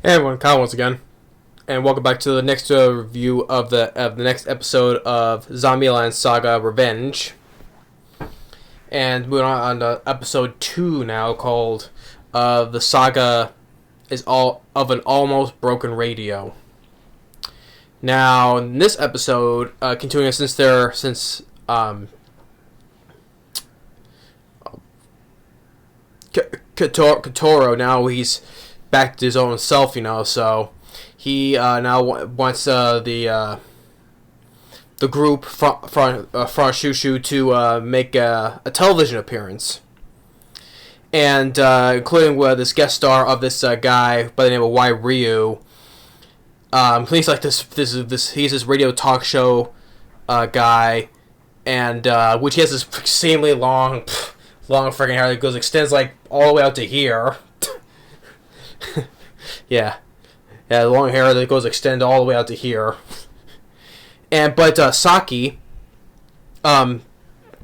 Hey everyone, Kyle once again, and welcome back to the next review of the next episode of Zombieland Saga: Revenge. And moving on to episode 2 now, called "The Saga is all of an almost broken radio." Now, in this episode, continuing since Katoro, now he's back to his own self, so he now wants the group from Shushu to make a television appearance, and including this guest star of this guy by the name of Y Ryu. He's like he's this radio talk show guy, and which he has this extremely long freaking hair that extends like all the way out to here. yeah, long hair that extend all the way out to here. But Saki, the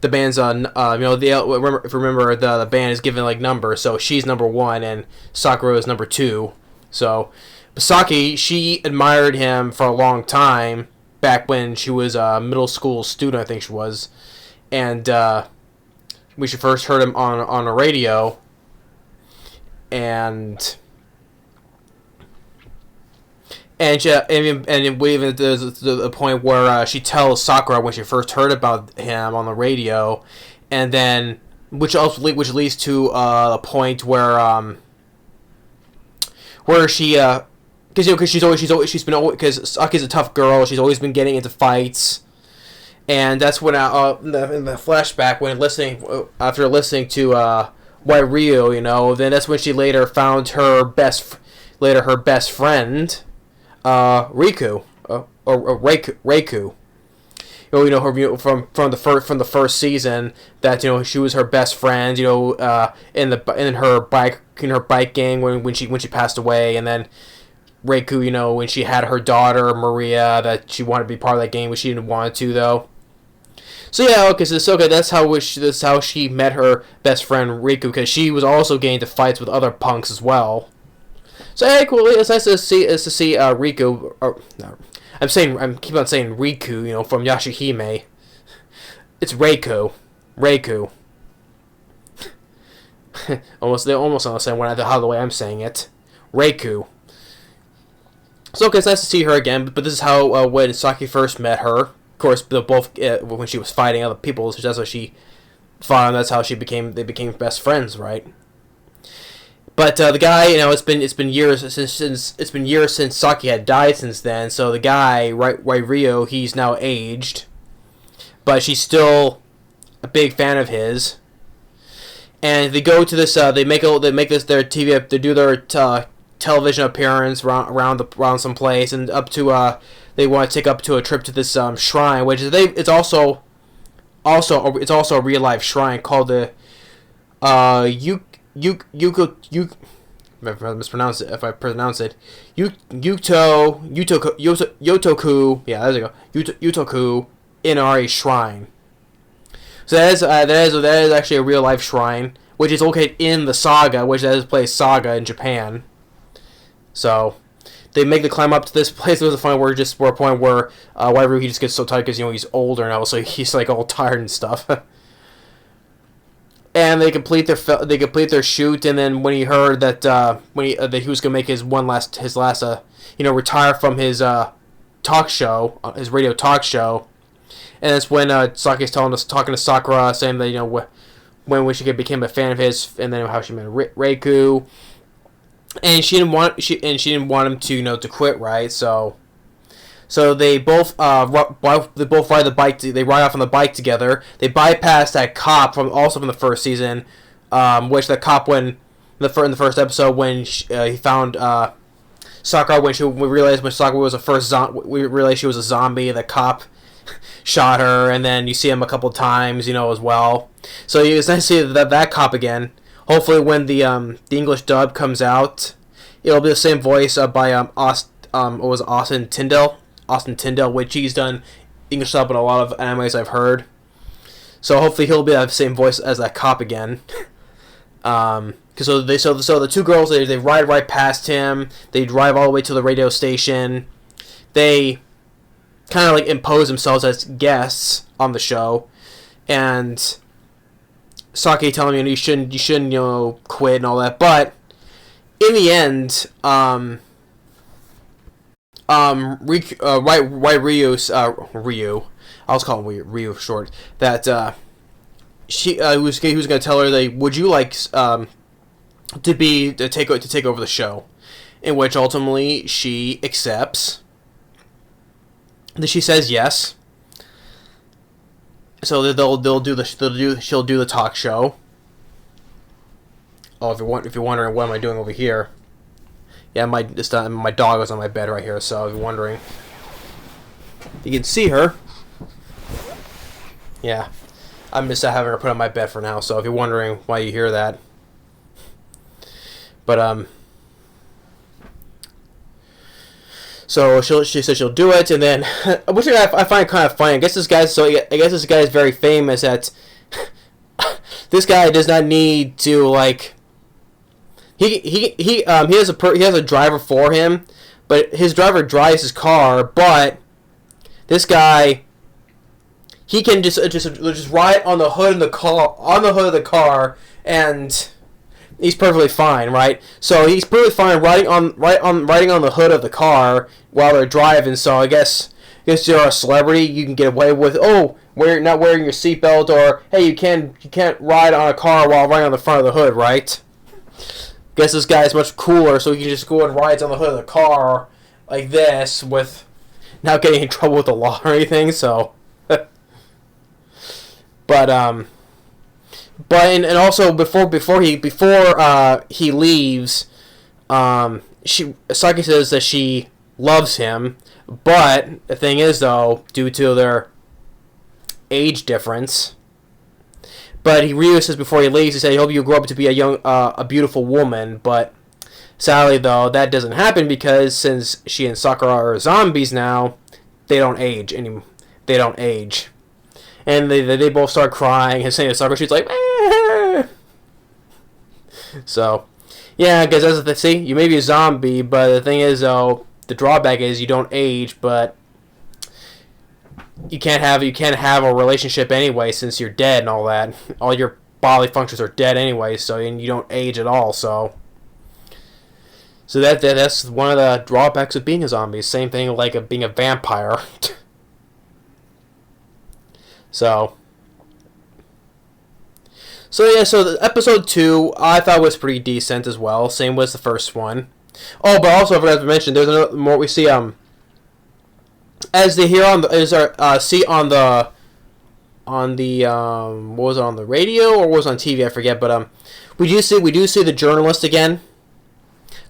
band's on. If you remember the band is given like numbers, so she's number 1 and Sakura is number 2. So Saki, she admired him for a long time back when she was a middle school student, I think she was, and we should first heard him on a radio, and even there's the point where she tells Sakura when she first heard about him on the radio, and then which leads to a point where she because Saki's a tough girl, she's always been getting into fights, and that's when in the flashback after listening to Y Ryu, then that's when she later found her best friend. Riku, or Reiku. Her from the first season that she was her best friend. In her bike gang when she passed away, and then Reiku, when she had her daughter Maria, that she wanted to be part of that gang, but she didn't want to though. So yeah, okay, that's how she met her best friend Riku, because she was also getting into fights with other punks as well. So hey, cool. It's nice to see Riku. I keep on saying Riku. From Yashahime. It's Reiku. almost on the same way. How the way I'm saying it. Reiku. So okay, it's nice to see her again. But this is how when Saki first met her. Of course, both when she was fighting other people. That's how she fought, and that's how they became best friends, right? But the guy, it's been years since Saki had died since then. So the guy, Ryo, he's now aged, but she's still a big fan of his. And they go to this. They make this their TV. They do their television appearance around some place, and up to they want to take up to a trip to this shrine, which is it's also a real life shrine called the if I mispronounce it, if I pronounce it, Yotoku, yeah, there you go, Yotoku Inari Shrine. So that is actually a real life shrine, which is located in the Saga, which is place Saga in Japan. So they make the climb up to this place. There was a point where Wairu, he just gets so tired because he's older now, so he's like all tired and stuff. And they complete their shoot, and then when he heard that that he was gonna make his last retire from his talk show, his radio talk show, and that's when Saki's talking to Sakura, saying that when she became a fan of his, and then how she met Reiku, and she didn't want him to to quit, right? So they both ride the bike. They ride off on the bike together. They bypass that cop from the first season, which the cop in the first episode when he found Sakura we realized when Sakura was we realized she was a zombie. The cop shot her, and then you see him a couple times, as well. So it's nice to see that cop again. Hopefully, when the English dub comes out, it'll be the same voice by Austin Tyndall, which he's done English dub in a lot of animes I've heard. So hopefully he'll be the same voice as that cop again. Because so the two girls they ride right past him. They drive all the way to the radio station. They kind of like impose themselves as guests on the show, and Saki telling me you shouldn't quit and all that. But in the end, Ryu, I was calling Ryu short. That he was going to tell her, like, would you like to take over the show, in which ultimately she accepts. That she says yes. So she'll do the talk show. Oh, if you're wondering what am I doing over here, yeah, my dog is on my bed right here. So if you're wondering, you can see her. Yeah, I'm just having her put on my bed for now. So if you're wondering why you hear that, but so she said she'll do it, and then which I find kind of funny. I guess this guy is very famous. That this guy does not need to like. He has a driver for him, but his driver drives his car. But this guy, he can just ride on the hood of the car, and he's perfectly fine, right? So he's perfectly fine riding on the hood of the car while they're driving. So I guess you're a celebrity, you can get away with not wearing your seatbelt, or hey, you can't ride on a car while riding on the front of the hood, right? Guess this guy is much cooler, so he can just go and ride on the hood of the car like this with not getting in trouble with the law or anything. So, but and also before he leaves, Saki says that she loves him, but the thing is though, due to their age difference. But Ryu says before he leaves, he said, "I hope you grow up to be a beautiful woman." But sadly, though, that doesn't happen because since she and Sakura are zombies now, they don't age anymore. They don't age, and they both start crying. And saying to Sakura, she's like, "Eh." So, yeah, because as they see, you may be a zombie, but the thing is, though, the drawback is you don't age, but you can't have a relationship anyway since you're dead and all that. All your bodily functions are dead anyway, so and you don't age at all. So that's one of the drawbacks of being a zombie. Same thing like being a vampire. So yeah, so the episode 2 I thought was pretty decent as well. Same was the first one. Oh, but also I forgot to mention there's another more we see as they hear what was it on the radio or was it on TV? I forget, but we do see the journalist again,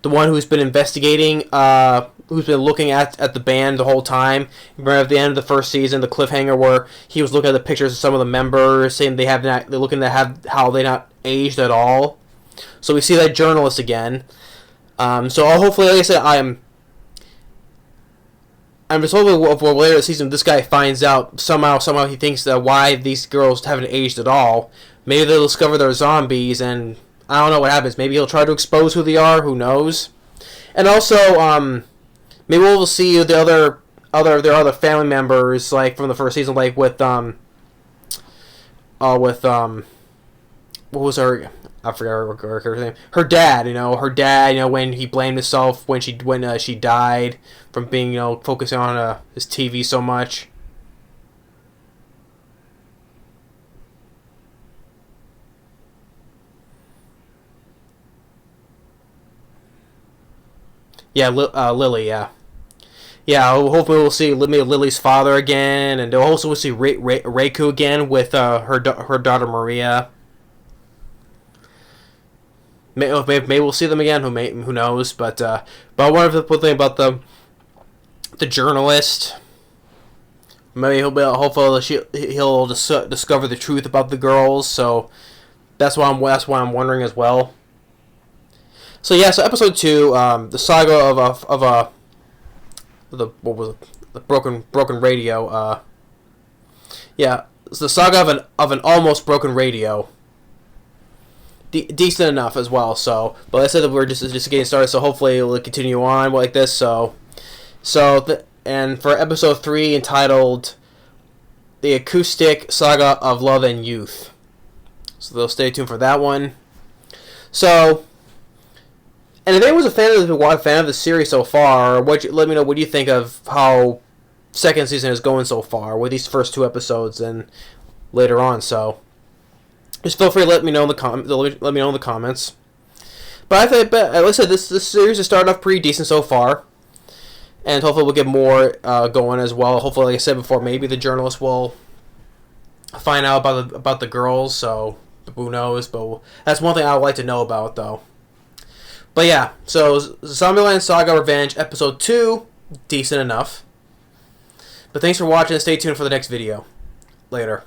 the one who's been investigating, who's been looking at the band the whole time. Remember at the end of the first season, the cliffhanger where he was looking at the pictures of some of the members, saying they're looking to have how they not aged at all. So we see that journalist again. So hopefully, like I said, I'm just hoping for later this season this guy finds out somehow he thinks that why these girls haven't aged at all. Maybe they'll discover they're zombies, and I don't know what happens. Maybe he'll try to expose who they are. Who knows? And also, maybe we'll see their other family members, like from the first season, like with what was her? I forgot her name. Her dad, when he blamed himself when she died from being, focusing on his TV so much. Yeah, Lily. Yeah, hopefully we'll see Lily's father again, and also we'll see Reiku again with her daughter Maria. Maybe we'll see them again. Who knows? But one of the thing about the journalist, maybe hopefully he'll discover the truth about the girls. So that's why I'm wondering as well. So yeah, so episode 2, the saga of the broken radio. Yeah, it's the saga of an almost broken radio. decent enough as well. So, but I said that we're just getting started. So hopefully it will continue on like this. And for episode 3 entitled "The Acoustic Saga of Love and Youth," so they'll stay tuned for that one. So, and if anyone's a fan of the series so far, let me know what you think of how second season is going so far with these first 2 episodes and later on. So, just feel free to let me know in the comments. But like I said, this series has started off pretty decent so far, and hopefully we'll get more going as well. Hopefully, like I said before, maybe the journalist will find out about the girls. So who knows? But that's one thing I would like to know about, though. But yeah, so Zombieland Saga Revenge episode 2, decent enough. But thanks for watching and stay tuned for the next video. Later.